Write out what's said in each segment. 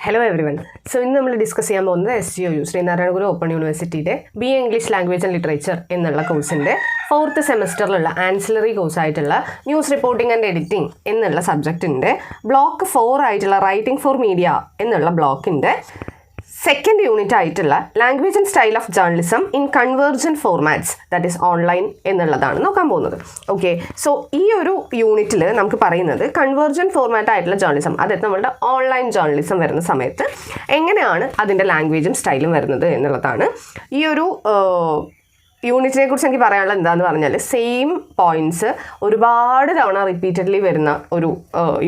Hello everyone. So in നമ്മൾ discuss ചെയ്യാൻ പോകുന്നത് SGOU ശ്രീനാരായണ ഗുരു ഓപ്പൺ യൂണിവേഴ്സിറ്റിയുടെ BA English language and literature എന്നുള്ള കോഴ്സിൻ്റെ 4th സെമസ്റ്ററിലുള്ള ആൻസിലറി കോഴ്സ് ആയിട്ടുള്ള ന്യൂസ് റിപ്പോർട്ടിംഗ് ആൻഡ് എഡിറ്റിംഗ് എന്നുള്ള സബ്ജക്റ്റിൻ്റെ ബ്ലോക്ക് 4 ആയിട്ടുള്ള റൈറ്റിംഗ് ഫോർ മീഡിയ എന്നുള്ള ബ്ലോക്കിൻ്റെ സെക്കൻഡ് യൂണിറ്റ് ആയിട്ടുള്ള language and style of journalism in convergent formats that is online എന്നുള്ളതാണ് നോക്കാൻ പോകുന്നത്. ഓക്കെ, സോ ഈ ഒരു യൂണിറ്റിൽ നമുക്ക് പറയുന്നത് കൺവേർജൻ ഫോർമാറ്റ് ആയിട്ടുള്ള ജേർണലിസം, അതായത് നമ്മളുടെ ഓൺലൈൻ ജേർണലിസം വരുന്ന സമയത്ത് എങ്ങനെയാണ് അതിൻ്റെ ലാംഗ്വേജും സ്റ്റൈലും വരുന്നത് എന്നുള്ളതാണ്. ഈ ഒരു യൂണിറ്റിനെ കുറിച്ച് എനിക്ക് പറയാനുള്ളത് എന്താണെന്ന് പറഞ്ഞാൽ സെയിം പോയിൻറ്റ്സ് ഒരുപാട് തവണ റിപ്പീറ്റഡ്ലി വരുന്ന ഒരു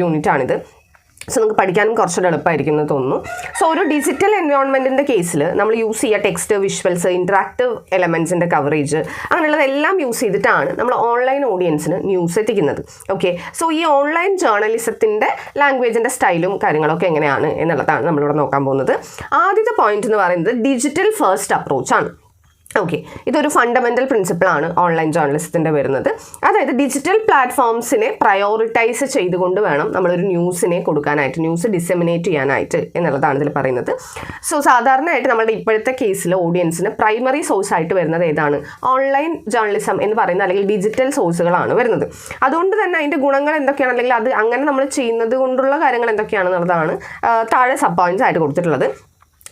യൂണിറ്റാണിത്. സോ നമുക്ക് പഠിക്കാനും കുറച്ചുകൂടെ എളുപ്പമായിരിക്കും എന്ന് തോന്നുന്നു. സോ ഒരു ഡിജിറ്റൽ എൻവയോൺമെൻറ്റിൻ്റെ കേസിൽ നമ്മൾ യൂസ് ചെയ്യുക ടെക്സ്റ്റ്, വിഷ്വൽസ്, ഇൻട്രാക്റ്റീവ് എലമെൻറ്റ്സിൻ്റെ കവറേജ് അങ്ങനെയുള്ളതെല്ലാം യൂസ് ചെയ്തിട്ടാണ് നമ്മൾ ഓൺലൈൻ ഓഡിയൻസിന് ന്യൂസ് എത്തിക്കുന്നത്. ഓക്കെ, സോ ഈ ഓൺലൈൻ ജേർണലിസത്തിൻ്റെ ലാംഗ്വേജിൻ്റെ സ്റ്റൈലും കാര്യങ്ങളൊക്കെ എങ്ങനെയാണ് എന്നുള്ളതാണ് നമ്മളിവിടെ നോക്കാൻ പോകുന്നത്. ആദ്യത്തെ പോയിന്റ് എന്ന് പറയുന്നത് ഡിജിറ്റൽ ഫസ്റ്റ് അപ്രോച്ചാണ്. ഓക്കെ, ഇതൊരു ഫണ്ടമെൻ്റൽ പ്രിൻസിപ്പിളാണ് ഓൺലൈൻ ജേർണലിസത്തിൻ്റെ വരുന്നത്. അതായത് ഡിജിറ്റൽ പ്ലാറ്റ്ഫോംസിനെ പ്രയോറിറ്റൈസ് ചെയ്തുകൊണ്ട് വേണം നമ്മളൊരു ന്യൂസിനെ കൊടുക്കാനായിട്ട്, ന്യൂസ് ഡിസെമിനേറ്റ് ചെയ്യാനായിട്ട് എന്നുള്ളതാണ് ഇതിൽ പറയുന്നത്. സോ സാധാരണയായിട്ട് നമ്മുടെ ഇപ്പോഴത്തെ കേസിൽ ഓഡിയൻസിന് പ്രൈമറി സോഴ്സ് ആയിട്ട് വരുന്നത് ഏതാണ്? ഓൺലൈൻ ജേർണലിസം എന്ന് പറയുന്ന അല്ലെങ്കിൽ ഡിജിറ്റൽ സോഴ്സുകളാണ് വരുന്നത്. അതുകൊണ്ട് തന്നെ അതിൻ്റെ ഗുണങ്ങൾ എന്തൊക്കെയാണ്, അല്ലെങ്കിൽ അത് അങ്ങനെ നമ്മൾ ചെയ്യുന്നത് കൊണ്ടുള്ള കാര്യങ്ങൾ എന്തൊക്കെയാണെന്നുള്ളതാണ് താഴെ സബ് പോയിന്റ്സ് ആയിട്ട് കൊടുത്തിട്ടുള്ളത്.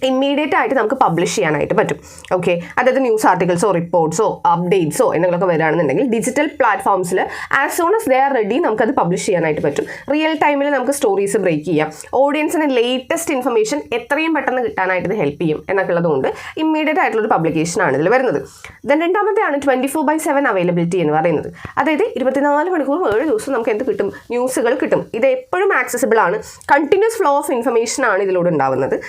ഇമ്മീഡിയറ്റ് ആയിട്ട് നമുക്ക് പബ്ലിഷ് ചെയ്യാനായിട്ട് പറ്റും. ഓക്കെ, അതായത് ന്യൂസ് ആർട്ടിക്കിൾസോ റിപ്പോർട്ട്സോ അപ്ഡേറ്റ്സോ എന്തെങ്കിലുമൊക്കെ വരികയാണെന്നുണ്ടെങ്കിൽ ഡിജിറ്റൽ പ്ലാറ്റ്ഫോംസിൽ as soon as they are ready നമുക്കത് പബ്ലിഷ് ചെയ്യാനായിട്ട് പറ്റും. റിയൽ ടൈമിൽ നമുക്ക് സ്റ്റോറീസ് ബ്രേക്ക് ചെയ്യാം. ഓഡിയൻസിന് ലേറ്റസ്റ്റ് ഇൻഫർമേഷൻ എത്രയും പെട്ടെന്ന് കിട്ടാനായിട്ട് ഇത് ഹെൽപ്പ് ചെയ്യും എന്നൊക്കെ ഉള്ളതുകൊണ്ട് ഇമ്മീഡിയറ്റ് ആയിട്ടുള്ളൊരു പബ്ലിക്കേഷനാണ് ഇതിൽ വരുന്നത്. ദെൻ രണ്ടാമത്തെയാണ് 24/7 അവൈലബിലിറ്റി എന്ന് പറയുന്നത്. അതായത് 24 മണിക്കൂർ 7 ദിവസം നമുക്ക് എന്ത് കിട്ടും? ന്യൂസുകൾ കിട്ടും. ഇത് എപ്പോഴും ആക്സസിബിൾ ആണ്. കണ്ടിന്യൂസ് ഫ്ലോ ഓഫ് ഇൻഫർമേഷൻ ആണ് ഇതിലൂടെ ഉണ്ടാവുന്നത്.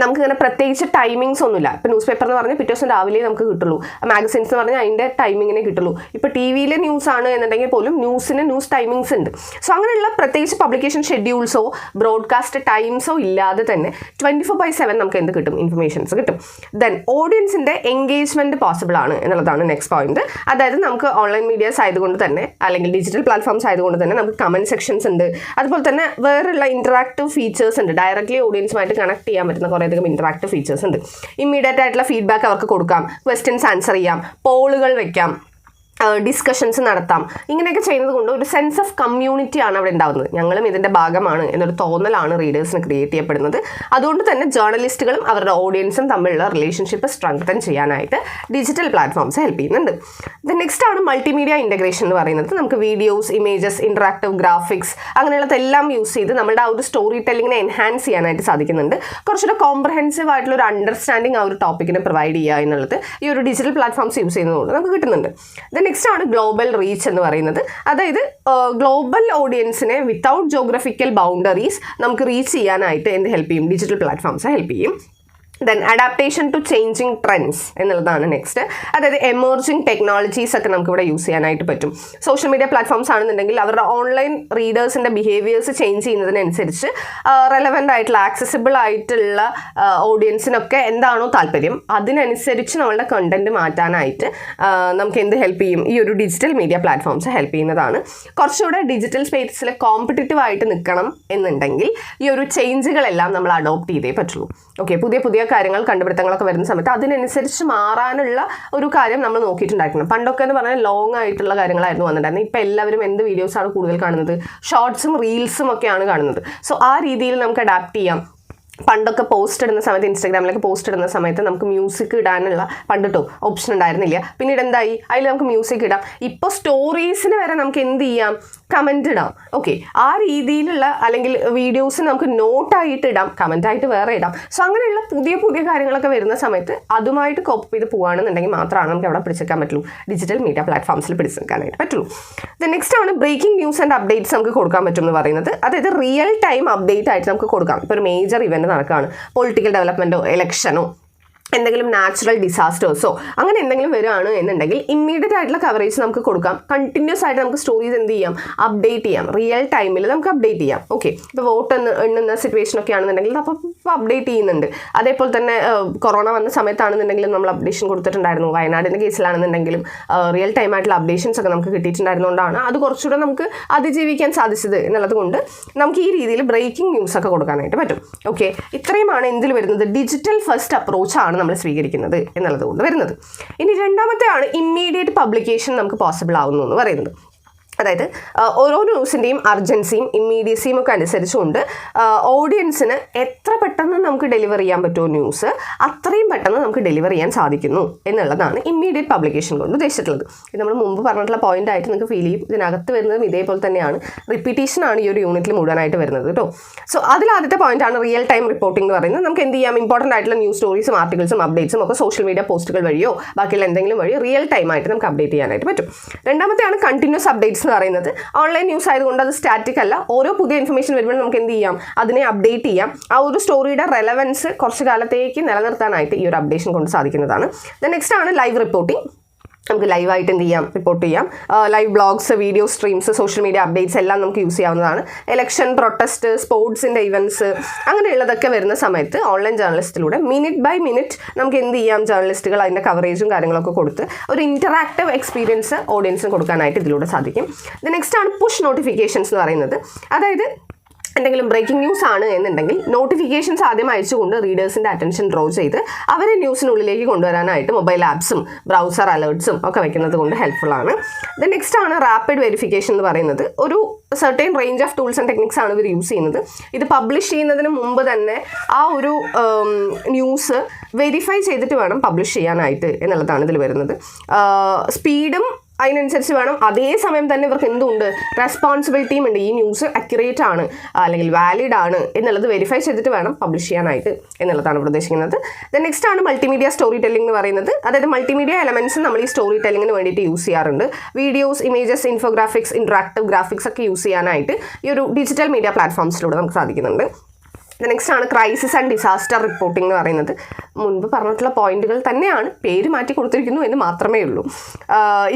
നമുക്കിങ്ങനെ പ്രത്യേകിച്ച് ടൈമിങ്സ് ഒന്നുമില്ല. ഇപ്പോൾ ന്യൂസ് പേപ്പർ എന്ന് പറഞ്ഞാൽ പിറ്റേ ദിവസം രാവിലെ നമുക്ക് കിട്ടുള്ളൂ. മാഗസിൻസ് എന്ന് പറഞ്ഞാൽ അതിൻ്റെ ടൈമിങ്ങിനെ കിട്ടുള്ളൂ. ഇപ്പോൾ ടി വിയിലെ ന്യൂസ് ആണ് എന്നുണ്ടെങ്കിൽ പോലും ന്യൂസിന് ന്യൂസ് ടൈമിങ്സ് ഉണ്ട്. സോ അങ്ങനെയുള്ള പ്രത്യേകിച്ച് പബ്ലിക്കേഷൻ ഷെഡ്യൂൾസോ ബ്രോഡ്കാസ്റ്റ് ടൈംസോ ഇല്ലാതെ തന്നെ 24/7 നമുക്ക് എന്ത് കിട്ടും? ഇൻഫർമേഷൻസ് കിട്ടും. ദെൻ ഓഡിയൻസിൻ്റെ എൻഗേജ്മെൻറ്റ് പോസിബിൾ ആണ് എന്നുള്ളതാണ് നെക്സ്റ്റ് പോയിന്റ്. അതായത് നമുക്ക് ഓൺലൈൻ മീഡിയാസ് ആയതുകൊണ്ട് തന്നെ അല്ലെങ്കിൽ ഡിജിറ്റൽ പ്ലാറ്റ്ഫോംസ് ആയതുകൊണ്ട് തന്നെ നമുക്ക് കമൻറ്റ് സെക്ഷൻസ് ഉണ്ട്. അതുപോലെ തന്നെ വേറെയുള്ള ഇൻറ്ററാക്റ്റീവ് ഫീച്ചേഴ്സ് ഉണ്ട്. ഡയറക്റ്റ്ലി ഓഡിയൻസുമായിട്ട് കണക്ട് ചെയ്യാൻ പറ്റുന്ന കുറേയധികം ഇൻറ്ററാക്റ്റീവ് ഫീച്ചേഴ്സ് ഉണ്ട്. ഇമ്മീഡിയറ്റ് ആയിട്ടുള്ള ഫീഡ്ബാക്ക് അവർക്ക് കൊടുക്കാം, ക്വസ്റ്റ്യൻസ് ആൻസർ ചെയ്യാം, പോളുകൾ വെക്കാം, ഡിസ്കഷൻസ് നടത്താം. ഇങ്ങനെയൊക്കെ ചെയ്യുന്നത് കൊണ്ട് ഒരു സെൻസ് ഓഫ് കമ്മ്യൂണിറ്റി ആണ് അവിടെ ഉണ്ടാകുന്നത്. ഞങ്ങളും ഇതിൻ്റെ ഭാഗമാണ് എന്നൊരു തോന്നലാണ് റീഡേഴ്സിന് ക്രിയേറ്റ് ചെയ്യപ്പെടുന്നത്. അതുകൊണ്ട് തന്നെ ജേർണലിസ്റ്റുകളും അവരുടെ ഓഡിയൻസും തമ്മിലുള്ള റിലേഷൻഷിപ്പ് സ്ട്രെങ്തൻ ചെയ്യാനായിട്ട് ഡിജിറ്റൽ പ്ലാറ്റ്ഫോംസ് ഹെൽപ്പ് ചെയ്യുന്നുണ്ട്. ദെൻ നെക്സ്റ്റ് ആണ് മൾട്ടിമീഡിയ ഇൻ്റഗ്രേഷൻ എന്ന് പറയുന്നത്. നമുക്ക് വീഡിയോസ്, ഇമേജസ്, ഇൻട്രാക്റ്റീവ് ഗ്രാഫിക്സ് അങ്ങനെയുള്ളതെല്ലാം യൂസ് ചെയ്ത് നമ്മുടെ ആ ഒരു സ്റ്റോറി ടെല്ലിങ്ങിനെ എൻഹാൻസ് ചെയ്യാനായിട്ട് സാധിക്കുന്നുണ്ട്. കുറച്ചുകൂടെ കോംപ്രഹെൻസീവ് ആയിട്ടുള്ള ഒരു അണ്ടർസ്റ്റാൻഡിങ് ആ ഒരു ടോപ്പിക്കിനെ പ്രൊവൈഡ് ചെയ്യുക എന്നുള്ളത് ഈ ഒരു ഡിജിറ്റൽ പ്ലാറ്റ്ഫോംസ് യൂസ് ചെയ്യുന്നതുകൊണ്ട് നമുക്ക് കിട്ടുന്നുണ്ട്. നെക്സ്റ്റ് ആണ് ഗ്ലോബൽ റീച്ച് എന്ന് പറയുന്നത്. അതായത് ഗ്ലോബൽ ഓഡിയൻസിനെ വിത്തൗട്ട് ജോഗ്രഫിക്കൽ ബൗണ്ടറീസ് നമുക്ക് റീച്ച് ചെയ്യാനായിട്ട് എന്ത് ഹെൽപ്പ് ചെയ്യും? ഡിജിറ്റൽ പ്ലാറ്റ്ഫോംസ് ഹെൽപ്പ് ചെയ്യും. Then adaptation to changing trends എന്നുള്ളതാണ് നെക്സ്റ്റ്. അതായത് എമേർജിങ് ടെക്നോളജീസ് ഒക്കെ നമുക്കിവിടെ യൂസ് ചെയ്യാനായിട്ട് പറ്റും. സോഷ്യൽ മീഡിയ പ്ലാറ്റ്ഫോംസ് ആണെന്നുണ്ടെങ്കിൽ അവരുടെ ഓൺലൈൻ റീഡേഴ്സിൻ്റെ ബിഹേവിയേഴ്സ് ചേഞ്ച് ചെയ്യുന്നതിനനുസരിച്ച് റെലവൻ്റ് ആയിട്ടുള്ള ആക്സസിബിൾ ആയിട്ടുള്ള ഓഡിയൻസിനൊക്കെ എന്താണോ താല്പര്യം അതിനനുസരിച്ച് നമ്മളുടെ കണ്ടൻറ്റ് മാറ്റാനായിട്ട് നമുക്ക് എന്ത് ഹെൽപ്പ് ചെയ്യും? ഈ ഒരു ഡിജിറ്റൽ മീഡിയ പ്ലാറ്റ്ഫോംസ് ഹെൽപ്പ് ചെയ്യുന്നതാണ്. കുറച്ചുകൂടെ ഡിജിറ്റൽ സ്പേസിൽ കോമ്പറ്റീറ്റീവ് ആയിട്ട് നിൽക്കണം എന്നുണ്ടെങ്കിൽ ഈ ഒരു ചേഞ്ചുകളെല്ലാം നമ്മൾ അഡോപ്റ്റ് ചെയ്തേ പറ്റുള്ളൂ. ഓക്കെ, പുതിയ കാര്യങ്ങൾ, കണ്ടുപിടുത്തങ്ങളൊക്കെ വരുന്ന സമയത്ത് അതിനനുസരിച്ച് മാറാനുള്ള ഒരു കാര്യം നമ്മൾ നോക്കിയിട്ടുണ്ടായിരിക്കണം. പണ്ടൊക്കെ എന്ന് പറഞ്ഞാൽ ലോങ് ആയിട്ടുള്ള കാര്യങ്ങളായിരുന്നു വന്നിട്ടുണ്ടായിരുന്നത്. ഇപ്പോൾ എല്ലാവരും എന്ത് വീഡിയോസാണ് കൂടുതൽ കാണുന്നത്? ഷോർട്സും റീൽസും ഒക്കെയാണ് കാണുന്നത്. സോ ആ രീതിയിൽ നമുക്ക് അഡാപ്റ്റ് ചെയ്യാം. പണ്ടൊക്കെ പോസ്റ്റ് ഇടുന്ന സമയത്ത്, ഇൻസ്റ്റാഗ്രാമിലൊക്കെ പോസ്റ്റ് ഇടുന്ന സമയത്ത് നമുക്ക് മ്യൂസിക് ഇടാനുള്ള പണ്ടിട്ടോ ഓപ്ഷൻ ഉണ്ടായിരുന്നില്ല. പിന്നീട് എന്തായി? അതിൽ നമുക്ക് മ്യൂസിക് ഇടാം. ഇപ്പോൾ സ്റ്റോറീസിന് വരെ നമുക്ക് എന്ത് ചെയ്യാം? കമൻറ്റ് ഇടാം. ഓക്കെ, ആ രീതിയിലുള്ള അല്ലെങ്കിൽ വീഡിയോസ് നമുക്ക് നോട്ടായിട്ട് ഇടാം, കമൻറ്റായിട്ട് വേറെ ഇടാം. സോ അങ്ങനെയുള്ള പുതിയ കാര്യങ്ങളൊക്കെ വരുന്ന സമയത്ത് അതുമായിട്ട് കോപ്പ് ചെയ്ത് പോകുകയാണെന്നുണ്ടെങ്കിൽ മാത്രമാണ് നമുക്ക് അവിടെ പിടിച്ചെടുക്കാൻ പറ്റുള്ളൂ. ഡിജിറ്റൽ മീഡിയ പ്ലാറ്റ്ഫോംസിൽ പിടിച്ചെടുക്കാനായിട്ട് പറ്റുള്ളൂ. ദെൻ നെക്സ്റ്റ് ആണ് ബ്രേക്കിംഗ് ന്യൂസ് ആൻഡ് അപ്ഡേറ്റ്സ് നമുക്ക് കൊടുക്കാൻ പറ്റും എന്ന് പറയുന്നത്. അതായത് റിയൽ ടൈം അപ്ഡേറ്റ് ആയിട്ട് നമുക്ക് കൊടുക്കാം. ഇപ്പോൾ ഒരു മേജർ ഇവൻറ്റ് നടക്കുകയാണ്, പൊളിറ്റിക്കൽ ഡെവലപ്മെൻറ്റോ ഇലക്ഷനോ എന്തെങ്കിലും നാച്ചുറൽ ഡിസാസ്റ്റേഴ്സോ അങ്ങനെ എന്തെങ്കിലും വരികയാണ് എന്നുണ്ടെങ്കിൽ ഇമ്മീഡിയറ്റ് ആയിട്ടുള്ള കവറേജ് നമുക്ക് കൊടുക്കാം. കണ്ടിന്യൂസ് ആയിട്ട് നമുക്ക് സ്റ്റോറീസ് എന്ത് ചെയ്യാം? അപ്ഡേറ്റ് ചെയ്യാം. റിയൽ ടൈമിൽ നമുക്ക് അപ്ഡേറ്റ് ചെയ്യാം. ഓക്കെ, ഇപ്പോൾ വോട്ട് എണ്ണുന്ന സിറ്റുവേഷൻ ഒക്കെ ആണെന്നുണ്ടെങ്കിൽ അപ്പം ഇപ്പോൾ അപ്ഡേറ്റ് ചെയ്യുന്നുണ്ട്. അതേപോലെ തന്നെ കൊറോണ വന്ന സമയത്താണെന്നുണ്ടെങ്കിലും നമ്മൾ അപ്ഡേഷൻ കൊടുത്തിട്ടുണ്ടായിരുന്നു. വയനാടിൻ്റെ കേസിലാണെന്നുണ്ടെങ്കിലും റിയൽ ടൈം ആയിട്ടുള്ള അപ്ഡേഷൻസ് ഒക്കെ നമുക്ക് കിട്ടിയിട്ടുണ്ടായിരുന്നതുകൊണ്ടാണ് അത് കുറച്ചുകൂടെ നമുക്ക് അതിജീവിക്കാൻ സാധിച്ചത് എന്നുള്ളത് കൊണ്ട് നമുക്ക് ഈ രീതിയിൽ ബ്രേക്കിംഗ് ന്യൂസ് ഒക്കെ കൊടുക്കാനായിട്ട് പറ്റും. ഓക്കെ, ഇത്രയുമാണ് എന്തിൽ വരുന്നത്, ഡിജിറ്റൽ ഫസ്റ്റ് അപ്രോച്ചാണ് നമ്മൾ സ്വീകരിക്കുന്നത് എന്നുള്ളത് കൊണ്ട് വരുന്നത്. ഇനി രണ്ടാമത്തെയാണ് ഇമ്മീഡിയറ്റ് പബ്ലിക്കേഷൻ നമുക്ക് പോസിബിൾ ആവുന്നു എന്ന് പറയുന്നത്. അതായത് ഓരോ ന്യൂസിൻ്റെയും അർജൻസിയും ഇമ്മീഡിയസിയും ഒക്കെ അനുസരിച്ചുകൊണ്ട് ഓഡിയൻസിന് എത്ര പെട്ടെന്ന് നമുക്ക് ഡെലിവർ ചെയ്യാൻ പറ്റുമോ ന്യൂസ് അത്രയും പെട്ടെന്ന് നമുക്ക് ഡെലിവർ ചെയ്യാൻ സാധിക്കുന്നു എന്നുള്ളതാണ് ഇമ്മീഡിയറ്റ് പബ്ലിക്കേഷൻ കൊണ്ട് ഉദ്ദേശിച്ചിട്ടുള്ളത്. ഇത് നമ്മൾ മുമ്പ് പറഞ്ഞിട്ടുള്ള പോയിന്റ് ആയിട്ട് നിങ്ങൾക്ക് ഫീൽ ചെയ്യും. ഇതിനകത്ത് വരുന്നതും ഇതേപോലെ തന്നെയാണ്, റിപ്പീറ്റേഷനാണ് ഈ ഒരു യൂണിറ്റിൽ മുഴുവനായിട്ട് വരുന്നത് കേട്ടോ. സോ അതിൽ ആദ്യത്തെ പോയിന്റാണ് റിയൽ ടൈം റിപ്പോർട്ടിംഗ് എന്ന് പറയുന്നത്. നമുക്ക് എന്ത് ചെയ്യാം, ഇമ്പോർട്ടൻ്റ് ആയിട്ടുള്ള ന്യൂസ് സ്റ്റോറീസും ആർട്ടിക്കിൾസും അപ്ഡേറ്റ്സും ഒക്കെ സോഷ്യൽ മീഡിയ പോസ്റ്റുകൾ വഴിയോ ബാക്കിയുള്ള എന്തെങ്കിലും വഴി റിയൽ ടൈം ആയിട്ട് നമുക്ക് അപ്ഡേറ്റ് ചെയ്യാനായിട്ട് പറ്റും. രണ്ടാമത്തെയാണ് കണ്ടിന്യൂസ് അപ്ഡേറ്റ്സ് എന്ന് പറയുന്നത്. ഓൺലൈൻ ന്യൂസ് ആയതുകൊണ്ട് അത് സ്റ്റാറ്റിക് അല്ല, ഓരോ പുതിയ ഇൻഫർമേഷൻ വരുമ്പോൾ നമുക്ക് എന്ത് ചെയ്യാം, അതിനെ അപ്ഡേറ്റ് ചെയ്യാം. ആ ഒരു സ്റ്റോറിയുടെ റെലവൻസ് കുറച്ച് കാലത്തേക്ക് നിലനിർത്താനായിട്ട് ഈ ഒരു അപ്ഡേഷൻ കൊണ്ട് സാധിക്കുന്നതാണ്. നെക്സ്റ്റ് ആണ് ലൈവ് റിപ്പോർട്ടിംഗ്. നമുക്ക് ലൈവായിട്ട് എന്ത് ചെയ്യാം, റിപ്പോർട്ട് ചെയ്യാം. Live blogs, video streams, social media updates എല്ലാം നമുക്ക് യൂസ് ചെയ്യാവുന്നതാണ്. ഇലക്ഷൻ, പ്രൊട്ടസ്റ്റ്, സ്പോർട്സിൻ്റെ ഇവൻറ്റ്സ് അങ്ങനെയുള്ളതൊക്കെ വരുന്ന സമയത്ത് ഓൺലൈൻ ജേർണലിസ്റ്റിലൂടെ മിനിറ്റ് ബൈ മിനിറ്റ് നമുക്ക് എന്ത് ചെയ്യാം, ജേർണലിസ്റ്റുകൾ അതിൻ്റെ കവറേജും കാര്യങ്ങളൊക്കെ കൊടുത്ത് ഒരു ഇൻറ്ററാക്റ്റീവ് എക്സ്പീരിയൻസ് ഓഡിയൻസിന് കൊടുക്കാനായിട്ട് ഇതിലൂടെ സാധിക്കും. നെക്സ്റ്റ് ആണ് പുഷ് നോട്ടിഫിക്കേഷൻസ് എന്ന് പറയുന്നത്. അതായത് എന്തെങ്കിലും ബ്രേക്കിംഗ് ന്യൂസ് ആണ് എന്നുണ്ടെങ്കിൽ നോട്ടിഫിക്കേഷൻസ് ആദ്യം അയച്ചുകൊണ്ട് റീഡേഴ്സിൻ്റെ അറ്റൻഷൻ ഡ്രോ ചെയ്ത് അവരെ ന്യൂസിനുള്ളിലേക്ക് കൊണ്ടുവരാനായിട്ട് മൊബൈൽ ആപ്സും ബ്രൗസർ അലേർട്ട്സും ഒക്കെ വയ്ക്കുന്നത് കൊണ്ട് ഹെൽപ്ഫുൾ ആണ്. നെക്സ്റ്റ് ആണ് റാപ്പിഡ് വെരിഫിക്കേഷൻ എന്ന് പറയുന്നത്. ഒരു certain range of tools and techniques ആണ് ഇവർ യൂസ് ചെയ്യുന്നത്. ഇത് പബ്ലിഷ് ചെയ്യുന്നതിന് മുമ്പ് തന്നെ ആ ഒരു ന്യൂസ് വെരിഫൈ ചെയ്തിട്ട് വേണം പബ്ലിഷ് ചെയ്യാനായിട്ട് എന്നുള്ളതാണ് ഇതിൽ വരുന്നത്. സ്പീഡും അതിനനുസരിച്ച് വേണം. അതേസമയം തന്നെ ഇവർക്ക് എന്തുണ്ട്, റെസ്പോൺസിബിലിറ്റിയും ഉണ്ട്. ഈ ന്യൂസ് അക്യുറേറ്റ് ആണ് അല്ലെങ്കിൽ വാലിഡ് ആണ് എന്നുള്ളത് വെരിഫൈ ചെയ്തിട്ട് വേണം പബ്ലിഷ് ചെയ്യാനായിട്ട് എന്നുള്ളതാണ് ഇവിടെ ഉദ്ദേശിക്കുന്നത്. നെക്സ്റ്റ് ആണ് മൾട്ടിമീഡിയ സ്റ്റോറി ടെല്ലിംഗ് എന്ന് പറയുന്നത്. അതായത് മൾട്ടിമീഡിയ എലമെൻറ്റ്സ് നമ്മൾ ഈ സ്റ്റോറി ടെല്ലിങ്ങിന് വേണ്ടിയിട്ട് യൂസ് ചെയ്യാറുണ്ട്. Videos, images, infographics, interactive graphics ഒക്കെ യൂസ് ചെയ്യാനായിട്ട് ഈ ഒരു ഡിജിറ്റൽ മീഡിയ പ്ലാറ്റ്ഫോംസിലൂടെ നമുക്ക് സാധിക്കുന്നുണ്ട്. നെക്സ്റ്റ് ആണ് ക്രൈസിസ് ആൻഡ് ഡിസാസ്റ്റർ റിപ്പോർട്ടിംഗ് എന്ന് പറയുന്നത്. മുൻപ് പറഞ്ഞിട്ടുള്ള പോയിന്റുകൾ തന്നെയാണ്, പേര് മാറ്റി കൊടുത്തിരിക്കുന്നു എന്ന് മാത്രമേ ഉള്ളൂ.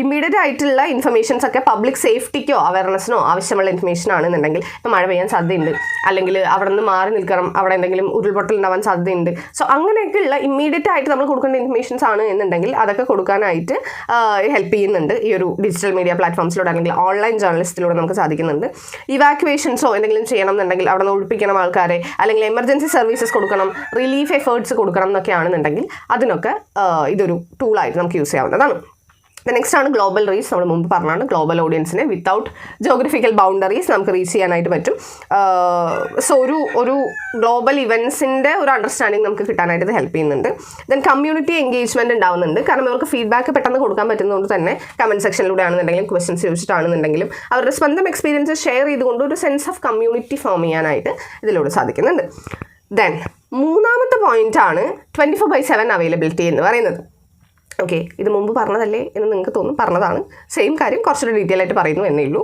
ഇമ്മീഡിയറ്റ് ആയിട്ടുള്ള ഇൻഫർമേഷൻസ് ഒക്കെ പബ്ലിക് സേഫ്റ്റിക്കോ അവയർനെസ്സിനോ ആവശ്യമുള്ള ഇൻഫർമേഷൻ ആണെന്നുണ്ടെങ്കിൽ, ഇപ്പോൾ മഴ പെയ്യാൻ സാധ്യതയുണ്ട്, അല്ലെങ്കിൽ അവിടെ നിന്ന് മാറി നിൽക്കണം, അവിടെ എന്തെങ്കിലും ഉരുൾപൊട്ടൽ ഉണ്ടാവാൻ സാധ്യതയുണ്ട്. സോ അങ്ങനെയൊക്കെയുള്ള ഇമ്മീഡിയറ്റ് ആയിട്ട് നമ്മൾ കൊടുക്കേണ്ട ഇൻഫർമേഷൻസ് ആണ് എന്നുണ്ടെങ്കിൽ അതൊക്കെ കൊടുക്കാനായിട്ട് ഹെൽപ്പ് ചെയ്യുന്നുണ്ട് ഈ ഒരു ഡിജിറ്റൽ മീഡിയ പ്ലാറ്റ്ഫോംസിലൂടെ അല്ലെങ്കിൽ ഓൺലൈൻ ജേർണലിസ്റ്റിലൂടെ നമുക്ക് സാധിക്കുന്നുണ്ട്. ഇവാക്യുവേഷൻസോ എന്തെങ്കിലും ചെയ്യണം എന്നുണ്ടെങ്കിൽ, അവിടെ നിന്ന് ഒഴിപ്പിക്കണം ആൾക്കാരെ, അല്ലെങ്കിൽ എമർജൻസി സർവീസസ് കൊടുക്കണം, റിലീഫ് എഫേർട്സ് കൊടുക്കണം എന്നൊക്കെ ആണെന്നുണ്ടെങ്കിൽ അതിനൊക്കെ ഇതൊരു ടൂളായിട്ട് നമുക്ക് യൂസ് ചെയ്യാവുന്നതാണ്. നെക്സ്റ്റ് ആണ് ഗ്ലോബൽ റീച്ച്. നമ്മൾ മുമ്പ് പറഞ്ഞാണ് ഗ്ലോബൽ ഓഡിയൻസിനെ വിത്തൗട്ട് ജോഗ്രഫിക്കൽ ബൗണ്ടറീസ് നമുക്ക് റീച്ച് ചെയ്യാനായിട്ട് പറ്റും. സോ ഒരു ഗ്ലോബൽ ഇവൻസിൻ്റെ ഒരു അണ്ടർസ്റ്റാൻഡിങ് നമുക്ക് കിട്ടാനായിട്ട് ഇത് ഹെൽപ്പ് ചെയ്യുന്നുണ്ട്. ദെൻ കമ്മ്യൂണിറ്റി എൻഗേജ്മെൻറ്റ് ഉണ്ടാവുന്നുണ്ട്. കാരണം ഇവർക്ക് ഫീഡ്ബാക്ക് പെട്ടെന്ന് കൊടുക്കാൻ പറ്റുന്നതുകൊണ്ട് തന്നെ കമൻറ്റ് സെക്ഷനിലൂടെ ആണെന്നുണ്ടെങ്കിലും ക്വസ്റ്റ്യൻസ് ചോദിച്ചിട്ടാണെന്നുണ്ടെങ്കിലും അവരുടെ സ്വന്തം എക്സ്പീരിയൻസ് ഷെയർ ചെയ്തുകൊണ്ട് ഒരു സെൻസ് ഓഫ് കമ്മ്യൂണിറ്റി ഫോം ചെയ്യാനായിട്ട് ഇതിലൂടെ സാധിക്കുന്നുണ്ട്. ദെൻ മൂന്നാമത്തെ പോയിൻ്റാണ് 24/7 അവൈലബിലിറ്റി എന്ന് പറയുന്നത്. ഓക്കെ, ഇത് മുമ്പ് പറഞ്ഞതല്ലേ എന്ന് നിങ്ങൾക്ക് തോന്നും, പറഞ്ഞതാണ്. സെയിം കാര്യം കുറച്ചുകൂടി ഡീറ്റെയിൽ ആയിട്ട് പറയുന്നു എന്നേ ഉള്ളൂ.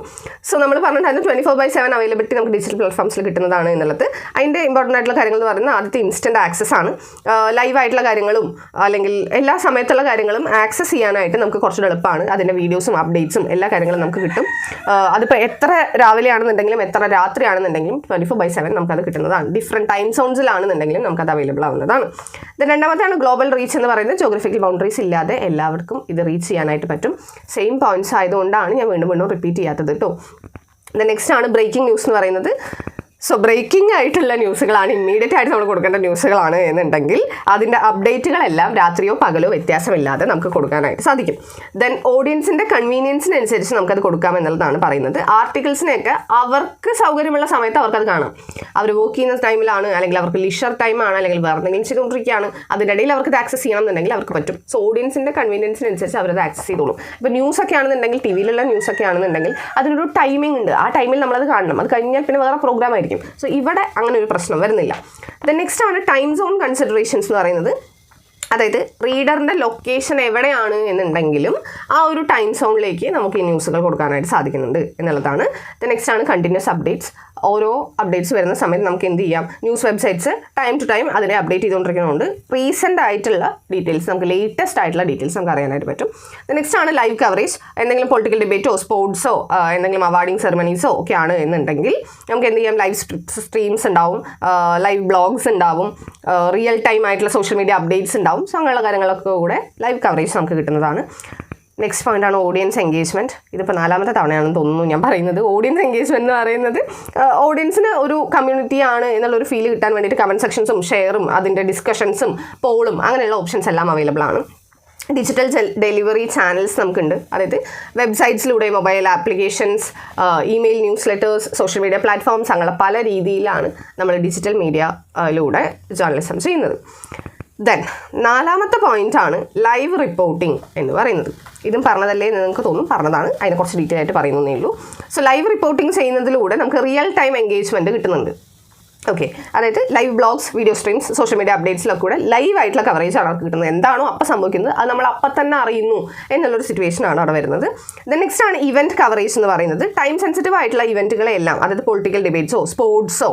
സോ നമ്മൾ പറഞ്ഞിട്ടുണ്ടായിരുന്നു 24/7 അവൈലബിലിറ്റി നമുക്ക് ഡിജിറ്റൽ പ്ലാറ്റ്ഫോംസിൽ കിട്ടുന്നതാണ് എന്നുള്ളത്. അതിൻ്റെ ഇമ്പോർട്ടൻ്റ് ആയിട്ടുള്ള കാര്യങ്ങൾ എന്ന് പറയുന്നത് ആദ്യത്തെ ഇൻസ്റ്റൻറ്റ് ആക്സസ് ആണ്. ലൈവായിട്ടുള്ള കാര്യങ്ങളും അല്ലെങ്കിൽ എല്ലാ സമയത്തുള്ള കാര്യങ്ങളും ആക്സസ് ചെയ്യാനായിട്ട് നമുക്ക് കുറച്ചുകൂടി എളുപ്പമാണ്. അതിൻ്റെ വീഡിയോസും അപ്ഡേറ്റ്സും എല്ലാ കാര്യങ്ങളും നമുക്ക് കിട്ടും. അതിപ്പോൾ എത്ര രാവിലെ ആണെന്നുണ്ടെങ്കിലും എത്ര രാത്രി ആണെന്നുണ്ടെങ്കിലും 24/7 നമുക്കത് കിട്ടുന്നതാണ്. ഡിഫറെൻറ്റ് ടൈം സോൺസിലാണെന്നുണ്ടെങ്കിലും നമുക്കത് അവൈലബിൾ ആവുന്നതാണ്. രണ്ടാമത്തെയാണ് ഗ്ലോബൽ റീച്ച് എന്ന് പറയുന്നത്. ജോഗ്രഫിക്കൽ ബൗണ്ടറീസ് ഇല്ലാതെ എല്ലാവർക്കും ഇത് റീച്ച് ചെയ്യാനായിട്ട് പറ്റും. സെയിം പോയിന്റ്സ് ആയതുകൊണ്ടാണ് ഞാൻ വീണ്ടും റിപ്പീറ്റ് ചെയ്യാത്തത് കേട്ടോ. നെക്സ്റ്റ് ആണ് ബ്രേക്കിംഗ് ന്യൂസ് എന്ന് പറയുന്നത്. സോ ബ്രേക്കിംഗ് ആയിട്ടുള്ള ന്യൂസുകളാണ്, ഇമ്മീഡിയറ്റ് ആയിട്ട് നമ്മൾ കൊടുക്കേണ്ട ന്യൂസുകളാണ് എന്നുണ്ടെങ്കിൽ അതിൻ്റെ അപ്ഡേറ്റുകളെല്ലാം രാത്രിയോ പകലോ വ്യത്യാസമില്ലാതെ നമുക്ക് കൊടുക്കാനായിട്ട് സാധിക്കും. ദെൻ ഓഡിയൻസിൻ്റെ കൺവീനിയൻസിനനുസരിച്ച് നമുക്കത് കൊടുക്കാം എന്നുള്ളതാണ് പറയുന്നത്. ആർട്ടിക്കിൾസിനെയൊക്കെ അവർക്ക് സൗകര്യമുള്ള സമയത്ത് അവർക്കത് കാണാം. അവർ വർക്ക് ചെയ്യുന്ന ടൈമിലാണ്, അല്ലെങ്കിൽ അവർക്ക് ലിഷർ ടൈമാണ്, അല്ലെങ്കിൽ വേറെ എന്തെങ്കിലും ചെയ്തുകൊണ്ടിരിക്കുകയാണ്, അതിനിടയിൽ അവർക്ക് ഇത് ആക്സസ് ചെയ്യണം എന്നുണ്ടെങ്കിൽ അവർക്ക് പറ്റും. സോ ഓഡിയൻസിൻ്റെ കൺവീനിയൻസിനനുസരിച്ച് അവരത് ആക്സസ് ചെയ്തോളും. ഇപ്പോൾ ന്യൂസൊക്കെ ആണെന്നുണ്ടെങ്കിൽ, ടി വിയിലുള്ള ന്യൂസൊക്കെ ആണെന്നുണ്ടെങ്കിൽ അതിനൊരു ടൈമിംഗ് ഉണ്ട്. ആ ടൈമിൽ നമ്മളത് കാണണം. അത് കഴിഞ്ഞാൽ പിന്നെ വേറെ പ്രോഗ്രാം ആയിരിക്കും. സോ ഇവിടെ അങ്ങനെ ഒരു പ്രശ്നം വരുന്നില്ല. നെക്സ്റ്റ് ആണ് ടൈം സോൺ കൺസിഡറേഷൻസ് എന്ന് പറയുന്നത്. അതായത് റീഡറിൻ്റെ ലൊക്കേഷൻ എവിടെയാണ് എന്നുണ്ടെങ്കിലും ആ ഒരു ടൈം സോണിലേക്ക് നമുക്ക് ഈ ന്യൂസുകൾ കൊടുക്കാനായിട്ട് സാധിക്കുന്നുണ്ട് എന്നുള്ളതാണ്. നെക്സ്റ്റ് ആണ് കണ്ടിന്യൂസ് അപ്ഡേറ്റ്സ്. ഓരോ അപ്ഡേറ്റ്സ് വരുന്ന സമയത്ത് നമുക്ക് എന്ത് ചെയ്യാം, news websites time to time അതിനെ അപ്ഡേറ്റ് ചെയ്തുകൊണ്ടിരിക്കുന്നതുകൊണ്ട് റീസെൻ്റ് ആയിട്ടുള്ള ഡീറ്റെയിൽസ്, നമുക്ക് ലേറ്റസ്റ്റ് ആയിട്ടുള്ള ഡീറ്റെയിൽസ് നമുക്ക് അറിയാനായിട്ട് പറ്റും. നെക്സ്റ്റ് ആണ് ലൈവ് കവറേജ്. എന്തെങ്കിലും പൊളിറ്റിക്കൽ ഡിബേറ്റോ സ്പോർട്സോ എന്തെങ്കിലും അവാർഡിംഗ് സെറമണീസോ ഒക്കെ ആണ് എന്നുണ്ടെങ്കിൽ നമുക്ക് എന്ത് ചെയ്യാം, ലൈവ് സ്ട്രീംസ് ഉണ്ടാവും, ലൈവ് ബ്ലോഗ്സ് ഉണ്ടാവും, റിയൽ ടൈം ആയിട്ടുള്ള സോഷ്യൽ മീഡിയ അപ്ഡേറ്റ്സ് ഉണ്ടാവും. സോ അങ്ങനെയുള്ള കാര്യങ്ങളൊക്കെ കൂടെ ലൈവ് കവറേജ് നമുക്ക് കിട്ടുന്നതാണ്. നെക്സ്റ്റ് പോയിന്റ് ആണ് ഓഡിയൻസ് എൻഗേജ്മെൻറ്റ്. ഇതിപ്പോൾ 4ാമത്തെ തവണയാണെന്ന് തോന്നുന്നു ഞാൻ പറയുന്നത്. ഓഡിയൻസ് എൻഗേജ്മെൻറ്റ് എന്ന് പറയുന്നത് ഓഡിയൻസിന് ഒരു കമ്മ്യൂണിറ്റി ആണ് എന്നുള്ളൊരു ഫീൽ കിട്ടാൻ വേണ്ടിയിട്ട് കമൻറ്റ് സെക്ഷൻസും ഷെയറും അതിൻ്റെ ഡിസ്കഷൻസും പോളും അങ്ങനെയുള്ള ഓപ്ഷൻസ് എല്ലാം അവൈലബിൾ ആണ്. ഡിജിറ്റൽ ഡെലിവറി ചാനൽസ് നമുക്കുണ്ട്. അതായത് വെബ്സൈറ്റ്സിലൂടെ, mobile applications, email, newsletters, social media platforms, അങ്ങനെ പല രീതിയിലാണ് നമ്മൾ ഡിജിറ്റൽ മീഡിയയിലൂടെ ജേർണലിസം ചെയ്യുന്നത്. ദെൻ 4ാമത്തെ പോയിന്റ് ആണ് ലൈവ് റിപ്പോർട്ടിംഗ് എന്ന് പറയുന്നത്. ഇതും പറഞ്ഞതല്ലേ എന്ന് നിങ്ങൾക്ക് തോന്നും, പറഞ്ഞതാണ്, അതിനെ കുറച്ച് ഡീറ്റെയിൽ ആയിട്ട് പറയുന്നതേ ഉള്ളൂ. സോ ലൈവ് റിപ്പോർട്ടിംഗ് ചെയ്യുന്നതിലൂടെ നമുക്ക് റിയൽ ടൈം എൻഗേജ്മെൻറ്റ് കിട്ടുന്നുണ്ട്. ഓക്കെ, അതായത് live blogs, video streams, social media അപ്ഡേറ്റ്സിലൊക്കെ കൂടെ ലൈവ് ആയിട്ടുള്ള കവറേജ് ആണ് അവർക്ക് കിട്ടുന്നത്. എന്താണോ അപ്പം സംഭവിക്കുന്നത് അത് നമ്മൾ അപ്പം തന്നെ അറിയുന്നു എന്നുള്ളൊരു സിറ്റുവേഷനാണ് അവിടെ വരുന്നത്. ദെൻ നെക്സ്റ്റ് ആണ് ഇവൻറ്റ് കവറേജ് എന്ന് പറയുന്നത്. ടൈം സെൻസിറ്റീവ് ആയിട്ടുള്ള ഇവൻറ്റുകളെല്ലാം, അതായത് പൊളിറ്റിക്കൽ ഡിബേറ്റ്സോ സ്പോർട്സോ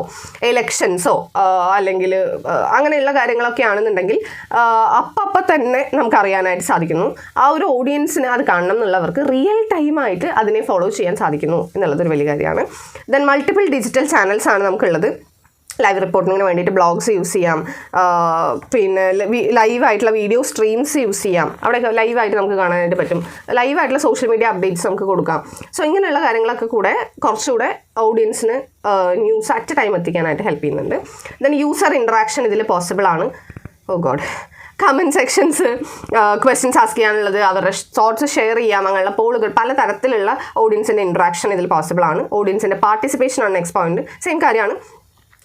എലക്ഷൻസോ അല്ലെങ്കിൽ അങ്ങനെയുള്ള കാര്യങ്ങളൊക്കെ ആണെന്നുണ്ടെങ്കിൽ അപ്പം തന്നെ നമുക്ക് അറിയാനായിട്ട് സാധിക്കുന്നു. ആ ഒരു ഓഡിയൻസിന് അത് കാണണം എന്നുള്ളവർക്ക് റിയൽ ടൈമായിട്ട് അതിനെ ഫോളോ ചെയ്യാൻ സാധിക്കുന്നു എന്നുള്ളതൊരു വലിയ കാര്യമാണ്. ദെൻ മൾട്ടിപ്പിൾ ഡിജിറ്റൽ ചാനൽസ് ആണ് നമുക്കുള്ളത്. ലൈവ് റിപ്പോർട്ടിങ്ങിന് വേണ്ടിയിട്ട് ബ്ലോഗ്സ് യൂസ് ചെയ്യാം, പിന്നെ ലൈവായിട്ടുള്ള വീഡിയോ സ്ട്രീംസ് യൂസ് ചെയ്യാം, അവിടെയൊക്കെ ലൈവായിട്ട് നമുക്ക് കാണാനായിട്ട് പറ്റും. ലൈവായിട്ടുള്ള സോഷ്യൽ മീഡിയ അപ്ഡേറ്റ്സ് നമുക്ക് കൊടുക്കാം. സോ ഇങ്ങനെയുള്ള കാര്യങ്ങളൊക്കെ കൂടെ കുറച്ചുകൂടെ ഓഡിയൻസിന് ന്യൂസ് അറ്റ് ടൈം എത്തിക്കാനായിട്ട് ഹെൽപ്പ് ചെയ്യുന്നുണ്ട്. ദെൻ യൂസർ ഇൻട്രാക്ഷൻ ഇതിൽ പോസിബിൾ ആണ്. Oh God, comment sections, questions ask ചെയ്യാനുള്ളത്, അവരുടെ തോട്ട്സ് ഷെയർ ചെയ്യാം, അങ്ങനെയുള്ള പോളുകൾ, പല തരത്തിലുള്ള ഓഡിയൻസിൻ്റെ ഇൻട്രാക്ഷൻ ഇതിൽ പോസിബിൾ ആണ്. ഓഡിയൻസിൻ്റെ പാർട്ടിസിപ്പേഷൻ ആണ് നെക്സ്റ്റ് പോയിന്റ്. സെയിം കാര്യമാണ്.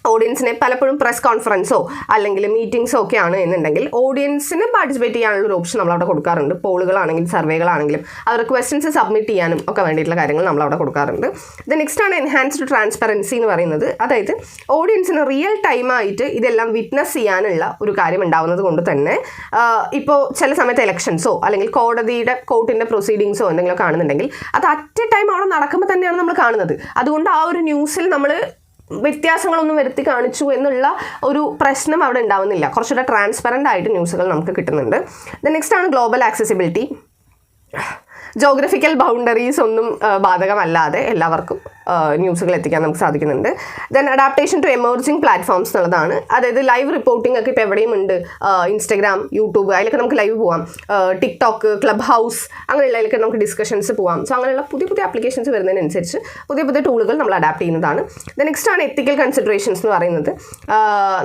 ഓഡിയൻസിനെ പലപ്പോഴും പ്രസ് കോൺഫറൻസോ അല്ലെങ്കിൽ മീറ്റിംഗ്സോ ഒക്കെ ആണ് എന്നുണ്ടെങ്കിൽ ഓഡിയൻസിന് പാർട്ടിസിപ്പേറ്റ് ചെയ്യാനുള്ള ഒരു ഓപ്ഷൻ നമ്മളവിടെ കൊടുക്കാറുണ്ട്. പോളുകളാണെങ്കിലും സർവേകളാണെങ്കിലും അവരുടെ ക്വസ്റ്റ്യൻസ് സബ്മിറ്റ് ചെയ്യാനും ഒക്കെ വേണ്ടിയിട്ടുള്ള കാര്യങ്ങൾ നമ്മളവിടെ കൊടുക്കാറുണ്ട്. ദെൻ നെക്സ്റ്റ് ആണ് എൻഹാൻസ്ഡ് ട്രാൻസ്പെറൻസി എന്ന് പറയുന്നത്. അതായത് ഓഡിയൻസിന് റിയൽ ടൈമായിട്ട് ഇതെല്ലാം വിറ്റ്നസ് ചെയ്യാനുള്ള ഒരു കാര്യം ഉണ്ടാവുന്നത് കൊണ്ട് തന്നെ ഇപ്പോൾ ചില സമയത്ത് എലക്ഷൻസോ അല്ലെങ്കിൽ കോർട്ടിൻ്റെ പ്രൊസീഡിങ്സോ എന്തെങ്കിലും കാണുന്നുണ്ടെങ്കിൽ അത് അറ്റ് എ ടൈം അവിടെ നടക്കുമ്പോൾ തന്നെയാണ് നമ്മൾ കാണുന്നത്. അതുകൊണ്ട് ആ ഒരു ന്യൂസിൽ നമ്മൾ വ്യത്യാസങ്ങളൊന്നും വരുത്തി കാണിച്ചു എന്നുള്ള ഒരു പ്രശ്നം അവിടെ ഉണ്ടാവുന്നില്ല. കുറച്ചുകൂടെ ട്രാൻസ്പെറൻ്റ് ആയിട്ട് ന്യൂസുകൾ നമുക്ക് കിട്ടുന്നുണ്ട്. ദെൻ നെക്സ്റ്റ് ആണ് ഗ്ലോബൽ ആക്സസിബിലിറ്റി. ജോഗ്രഫിക്കൽ ബൗണ്ടറീസ് ഒന്നും ബാധകമല്ലാതെ എല്ലാവർക്കും ന്യൂസുകൾ എത്തിക്കാൻ നമുക്ക് സാധിക്കുന്നുണ്ട്. Then adaptation to emerging platforms എന്നുള്ളതാണ്. അതായത് ലൈവ് റിപ്പോർട്ടിംഗ് ഒക്കെ ഇപ്പോൾ എവിടെയും ഉണ്ട്. ഇൻസ്റ്റഗ്രാം, യൂട്യൂബ്, അതിലൊക്കെ നമുക്ക് ലൈവ് പോവാം. ടിക്ടോക്ക്, ക്ലബ് ഹൗസ്, അങ്ങനെയുള്ളതിലൊക്കെ നമുക്ക് ഡിസ്കഷൻസ് പോവാം. സോ അങ്ങനെയുള്ള പുതിയ പുതിയ ആപ്ലിക്കേഷൻസ് വരുന്നതിനനുസരിച്ച് പുതിയ പുതിയ ടൂളുകൾ നമ്മൾ അഡാപ്റ്റ് ചെയ്യുന്നതാണ്. ദെൻ നെക്സ്റ്റ് ആണ് എത്തിക്കൽ കൺസിഡറേഷൻസ് എന്ന് പറയുന്നത്.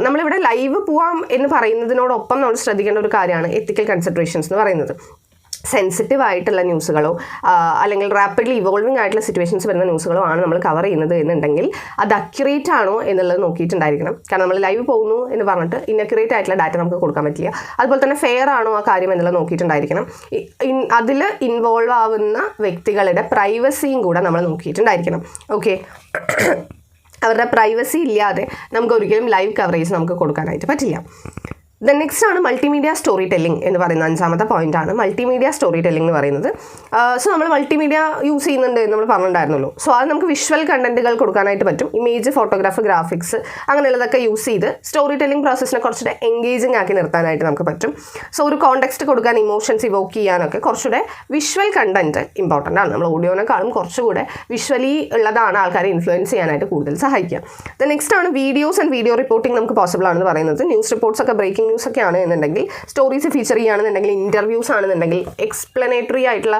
നമ്മളിവിടെ ലൈവ് പോവാം എന്ന് പറയുന്നതിനോടൊപ്പം നമ്മൾ ശ്രദ്ധിക്കേണ്ട ഒരു കാര്യമാണ് എത്തിക്കൽ കൺസിഡറേഷൻസ് എന്ന് പറയുന്നത്. സെൻസിറ്റീവ് ആയിട്ടുള്ള ന്യൂസുകളോ അല്ലെങ്കിൽ റാപ്പിഡ്ലി ഇവോൾവിംഗ് ആയിട്ടുള്ള സിറ്റുവേഷൻസ് വരുന്ന ന്യൂസുകളോ ആണ് നമ്മൾ കവർ ചെയ്യുന്നത് എന്നുണ്ടെങ്കിൽ അത് അക്യുറേറ്റ് ആണോ എന്നുള്ളത് നോക്കിയിട്ടുണ്ടായിരിക്കണം. കാരണം നമ്മൾ ലൈവ് പോകുന്നു എന്ന് പറഞ്ഞിട്ട് ഇൻഅക്യുറേറ്റ് ആയിട്ടുള്ള ഡാറ്റ നമുക്ക് കൊടുക്കാൻ പറ്റില്ല. അതുപോലെ തന്നെ ഫെയർ ആണോ ആ കാര്യം എന്നുള്ളത് നോക്കിയിട്ടുണ്ടായിരിക്കണം. അതിൽ ഇൻവോൾവ് ആവുന്ന വ്യക്തികളുടെ പ്രൈവസിയും കൂടെ നമ്മൾ നോക്കിയിട്ടുണ്ടായിരിക്കണം. ഓക്കെ, അവരുടെ പ്രൈവസി ഇല്ലാതെ നമുക്ക് ഒരിക്കലും ലൈവ് കവറേജ് നമുക്ക് കൊടുക്കാനായിട്ട് പറ്റില്ല. ദെൻ നെക്സ്റ്റ് ആണ് മൾട്ടിമീഡിയ സ്റ്റോറി ടെല്ലിംഗ് എന്ന് പറയുന്ന 5ാമത്തെ പോയിന്റ് ആണ് മൾട്ടിമീഡിയ സ്റ്റോറി ടെല്ലിംഗ് എന്ന് പറയുന്നത്. സോ നമ്മൾ മൾട്ടിമീഡിയ യൂസ് ചെയ്യുന്നുണ്ട് എന്ന് നമ്മൾ പറഞ്ഞിട്ടുണ്ടായിരുന്നല്ലോ. സോ അത് നമുക്ക് വിഷ്വൽ കണ്ടന്റുകൾ കൊടുക്കാനായിട്ട് പറ്റും. ഇമേജ്, ഫോട്ടോഗ്രാഫ്, ഗ്രാഫിക്സ് അങ്ങനെയുള്ളതൊക്കെ യൂസ് ചെയ്ത് സ്റ്റോറി ടെല്ലിംഗ് പ്രോസസ്സിനെ കുറച്ചുകൂടെ എൻഗേജിങ് ആക്കി നിർത്താനായിട്ട് നമുക്ക് പറ്റും. സോ ഒരു കോണ്ടെക്സ്റ്റ് കൊടുക്കാൻ, ഇമോഷൻസ് ഇവോക്ക് ചെയ്യാനൊക്കെ കുറച്ചുകൂടെ വിഷ്വൽ കണ്ടന്റ് ഇമ്പോർട്ടൻ്റ് ആണ്. നമ്മൾ ഓഡിയോനെക്കാളും കുറച്ചുകൂടെ വിഷ്വലി ഉള്ളതാണ് ആൾക്കാരെ ഇൻഫ്ലുവൻസ് ചെയ്യാനായിട്ട് കൂടുതൽ സഹായിക്കുക. ദെൻ നെക്സ്റ്റ് ആണ് വീഡിയോസ് ആൻഡ് വീഡിയോ റിപ്പോർട്ടിംഗ് നമുക്ക് പോസിബിൾ ആണെന്ന് പറയുന്നത്. ന്യൂസ് റിപ്പോർട്ട്സ് ഒക്കെ, ബ്രേക്കിംഗ് ന്യൂസ് ഒക്കെ ആണ് എന്നുണ്ടെങ്കിൽ, സ്റ്റോറീസ് ഫീച്ചർ ചെയ്യുകയാണെന്നുണ്ടെങ്കിൽ, ഇൻ്റർവ്യൂസ് ആണെന്നുണ്ടെങ്കിൽ, എക്സ്പ്ലനേറ്ററി ആയിട്ടുള്ള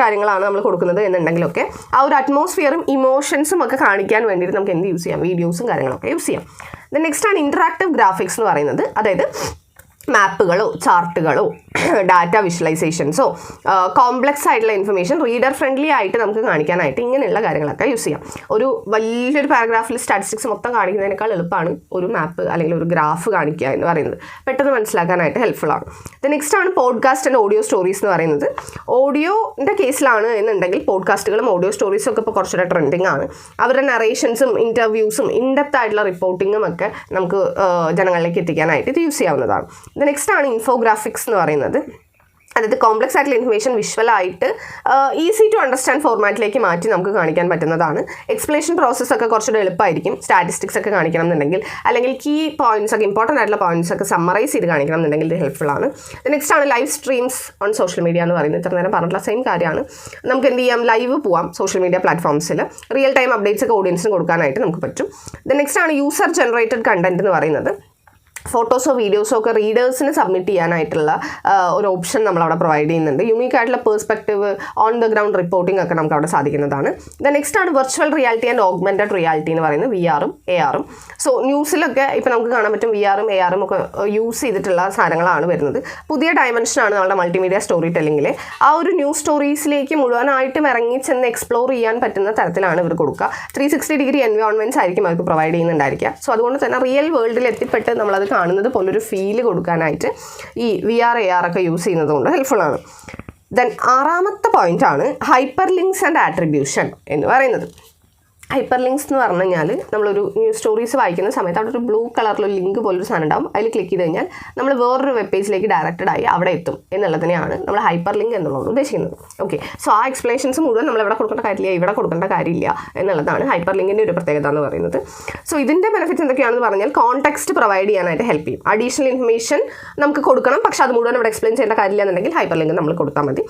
കാര്യങ്ങളാണ് നമ്മൾ കൊടുക്കുന്നത് എന്നുണ്ടെങ്കിലൊക്കെ ആ ഒരു അറ്റ്മോസ്ഫിയറും ഇമോഷൻസും ഒക്കെ കാണിക്കാൻ വേണ്ടിയിട്ട് നമുക്ക് എന്ത് യൂസ് ചെയ്യാം, വീഡിയോസും കാര്യങ്ങളൊക്കെ യൂസ് ചെയ്യാം. ദെൻ നെക്സ്റ്റ് ആണ് ഇൻറ്ററാക്റ്റീവ് ഗ്രാഫിക്സ് എന്ന് പറയുന്നത്. അതായത് മാപ്പുകളോ ചാർട്ടുകളോ ഡാറ്റ വിഷ്വലൈസേഷൻസോ കോംപ്ലക്സ് ആയിട്ടുള്ള ഇൻഫർമേഷൻ റീഡർ ഫ്രണ്ട്ലി ആയിട്ട് നമുക്ക് കാണിക്കാനായിട്ട് ഇങ്ങനെയുള്ള കാര്യങ്ങളൊക്കെ യൂസ് ചെയ്യാം. ഒരു വലിയൊരു പാരഗ്രാഫിൽ സ്റ്റാറ്റിസ്റ്റിക്സ് മൊത്തം കാണിക്കുന്നതിനേക്കാൾ എളുപ്പമാണ് ഒരു മാപ്പ് അല്ലെങ്കിൽ ഒരു ഗ്രാഫ് കാണിക്കുക എന്ന് പറയുന്നത്. പെട്ടെന്ന് മനസ്സിലാക്കാനായിട്ട് ഹെൽപ്ഫുൾ ആണ്. നെക്സ്റ്റ് ആണ് പോഡ്കാസ്റ്റ് ആൻഡ് ഓഡിയോ സ്റ്റോറീസ് എന്ന് പറയുന്നത്. ഓഡിയോൻ്റെ കേസിലാണ് എന്നുണ്ടെങ്കിൽ പോഡ്കാസ്റ്റുകളും ഓഡിയോ സ്റ്റോറീസും ഒക്കെ ഇപ്പോൾ കുറച്ചുകൂടെ ട്രെൻഡിങ് ആണ്. അവരുടെ നറേഷൻസും ഇൻ്റർവ്യൂസും ഇൻഡെപ്ത് ആയിട്ടുള്ള റിപ്പോർട്ടിങ്ങും ഒക്കെ നമുക്ക് ജനങ്ങളിലേക്ക് എത്തിക്കാനായിട്ട് ഇത് യൂസ് ചെയ്യാവുന്നതാണ്. നെക്സ്റ്റ് ആണ് ഇൻഫോഗ്രാഫിക്സ് എന്ന് പറയുന്നത്. അതായത് കോംപ്ലക്സ് ആയിട്ടുള്ള ഇൻഫർമേഷൻ വിഷ്വലായിട്ട് ഈസി ടു അണ്ടർസ്റ്റാൻഡ് ഫോർമാറ്റിലേക്ക് മാറ്റി നമുക്ക് കാണിക്കാൻ പറ്റുന്നതാണ്. എക്സ്പ്ലനേഷൻ പ്രോസസ്സൊക്കെ കുറച്ചുകൂടെ എളുപ്പമായിരിക്കും. സ്റ്റാറ്റിസ്റ്റിക്സ് ഒക്കെ കാണിക്കണം എന്നുണ്ടെങ്കിൽ, അല്ലെങ്കിൽ കീ പോയിന്റ്സ് ഒക്കെ ഇമ്പോർട്ടൻ്റ് ആയിട്ടുള്ള പോയിന്റ്സ് ഒക്കെ സമ്മറൈസ് ചെയ്ത് കാണിക്കണം എന്നുണ്ടെങ്കിൽ ഇത് ഹെൽപ്ഫുൾ ആണ്. നെക്സ്റ്റ് ആണ് live streams on social media എന്ന് പറയുന്നത്. ഇത്ര നേരം പറഞ്ഞിട്ടുള്ള സെയിം കാര്യമാണ്. നമുക്ക് എന്ത് ചെയ്യാം, ലൈവ് പോവാം സോഷ്യൽ മീഡിയ പ്ലാറ്റ്ഫോംസിൽ. റിയൽ ടൈം അപ്ഡേറ്റ്സ് ഒക്കെ ഓഡിയൻസിന് കൊടുക്കാനായിട്ട് നമുക്ക് പറ്റും. നെക്സ്റ്റ് ആണ് യൂസർ ജനറേറ്റഡ് കണ്ടന്റ് എന്ന് പറയുന്നത്. ഫോട്ടോസോ വീഡിയോസോ ഒക്കെ റീഡേഴ്സിന് സബ്മിറ്റ് ചെയ്യാനായിട്ടുള്ള ഒരു ഓപ്ഷൻ നമ്മളവിടെ പ്രൊവൈഡ് ചെയ്യുന്നുണ്ട്. യുണീക്ക് ആയിട്ടുള്ള perspective on the ground reporting ഒക്കെ നമുക്ക് അവിടെ സാധിക്കുന്നതാണ്. നെക്സ്റ്റ് ആണ് virtual reality and augmented reality എന്ന് പറയുന്നത്, VR ഉം AR ഉം. സോ ന്യൂസിലൊക്കെ ഇപ്പോൾ നമുക്ക് കാണാൻ പറ്റും VR ഉം AR ഉം ഒക്കെ യൂസ് ചെയ്തിട്ടുള്ള സാധനങ്ങളാണ് വരുന്നത്. പുതിയ ഡയമെൻഷനാണ് നമ്മുടെ മൾട്ടിമീഡിയ സ്റ്റോറി ടെല്ലിങ്ങിൽ. ആ ഒരു ന്യൂസ് സ്റ്റോറീസിലേക്ക് മുഴുവനായിട്ടും ഇറങ്ങി ചെന്ന് എക്സ്പ്ലോർ ചെയ്യാൻ പറ്റുന്ന തരത്തിലാണ് ഇവർ കൊടുക്കുക. 360 ഡിഗ്രി എൻവയോൺമെൻറ്റ്സ് ആയിരിക്കും അവർക്ക് പ്രൊവൈഡ് ചെയ്യുന്നുണ്ടായിരിക്കുക. സോ അതുകൊണ്ട് തന്നെ റിയൽ വേൾഡിൽ എത്തിപ്പെട്ട് നമ്മളത് കാണുന്നത് പോലൊരു ഫീല് കൊടുക്കാനായിട്ട് ഈ VR AR ഒക്കെ യൂസ് ചെയ്യുന്നത് കൊണ്ട് ഹെൽപ്ഫുൾ ആണ്. ദെൻ 6ാമത്തെ പോയിന്റ് ആണ് ഹൈപ്പർ ലിങ്ക്സ് ആൻഡ് ആട്രിബ്യൂഷൻ എന്ന് പറയുന്നത്. ഹൈപ്പർ ലിങ്ക്സ് എന്ന് പറഞ്ഞു കഴിഞ്ഞാൽ നമ്മളൊരു ന്യൂസ് സ്റ്റോറീസ് വായിക്കുന്ന സമയത്ത് അവിടെ ഒരു ബ്ലൂ കളറിലൊരു ലിങ്ക് പോലൊരു സാധനം ഉണ്ടാവും. അതിൽ ക്ലിക്ക് ചെയ്ത് കഴിഞ്ഞാൽ നമ്മൾ വേറൊരു വെബ് പേജിലേക്ക് ഡയറക്റ്റഡ് ആയി അവിടെ എത്തും എന്നുള്ളതിനെയാണ് നമ്മൾ ഹൈപ്പർ ലിങ്ക് എന്നുള്ളത് ഉദ്ദേശിക്കുന്നത്. ഓക്കെ, സോ ആ എക്സ്പ്ലനേഷൻസ് മുഴുവൻ നമ്മൾ ഇവിടെ കൊടുക്കേണ്ട കാര്യമില്ല, ഇവിടെ കൊടുക്കേണ്ട കാര്യമില്ല എന്നുള്ളതാണ് ഹൈപ്പർ ലിങ്കിൻ്റെ ഒരു പ്രത്യേകത എന്ന് പറയുന്നത്. സോ ഇതിൻ്റെ ബെനിഫിറ്റ്സ് എന്തൊക്കെയാണെന്ന് പറഞ്ഞാൽ കോൺടെക്സ്റ്റ് പ്രൊവൈഡ് ചെയ്യാനായിട്ട് ഹെൽപ്പ് ചെയ്യും. അഡീഷണൽ ഇൻഫർമേഷൻ നമുക്ക് കൊടുക്കണം, പക്ഷേ അത് മുഴുവൻ ഇവിടെ എക്സ്പ്ലെയിൻ ചെയ്യേണ്ട കാര്യമില്ല എന്നുണ്ടെങ്കിൽ ഹൈപ്പർ ലിങ്ക് നമ്മൾ കൊടുത്താൽ മതി.